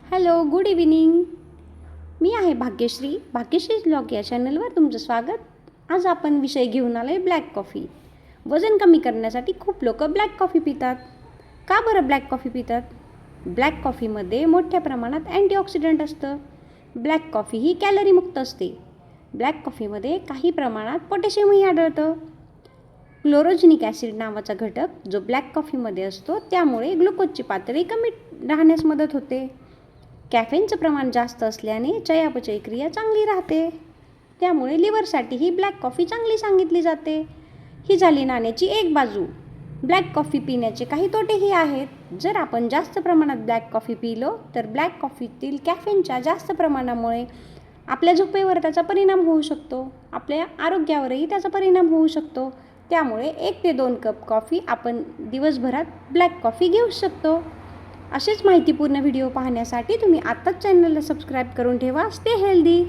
Hello, good evening. मी आहे Bhagyashree blog या चॅनलवर तुमचं स्वागत. आज आपण विषय घेऊन आलो आहे ब्लॅक कॉफी. वजन कमी करण्यासाठी खूप लोक ब्लॅक कॉफी पितात. का बरं ब्लॅक कॉफी पितात? ब्लॅक कॉफीमध्ये मोठ्या प्रमाणात अँटीऑक्सिडंट असतं. ब्लॅक कॉफी ही कॅलरीमुक्त असते. ब्लॅक कॉफीमध्ये काही प्रमाणात पोटॅशियमही आढळतं. क्लोरोजेनिक ॲसिड नावाचा घटक जो ब्लॅक कॉफीमध्ये असतो त्यामुळे ग्लुकोजची पातळी कमी राहण्यास मदत होते. कॅफेनचं प्रमाण जास्त असल्याने चयापचय क्रिया चांगली राहते. त्यामुळे लिव्हरसाठी ही ब्लॅक कॉफी चांगली सांगितली जाते. ही झाली नाण्याची एक बाजू. ब्लॅक कॉफी पिण्याचे काही तोटेही आहेत. जर आपण जास्त प्रमाणात ब्लॅक कॉफी पिलो तर ब्लॅक कॉफीतील कॅफेनच्या जास्त प्रमाणामुळे आपल्या झोपेवर त्याचा परिणाम होऊ शकतो. आपल्या आरोग्यावरही त्याचा परिणाम होऊ शकतो. त्यामुळे 1 ते 2 कप कॉफी आपण दिवसभरात ब्लॅक कॉफी घेऊ शकतो. असेच माहितीपूर्ण व्हिडिओ पाहण्यासाठी तुम्ही आत्ताच चॅनलला सबस्क्राईब करून ठेवा. Stay healthy.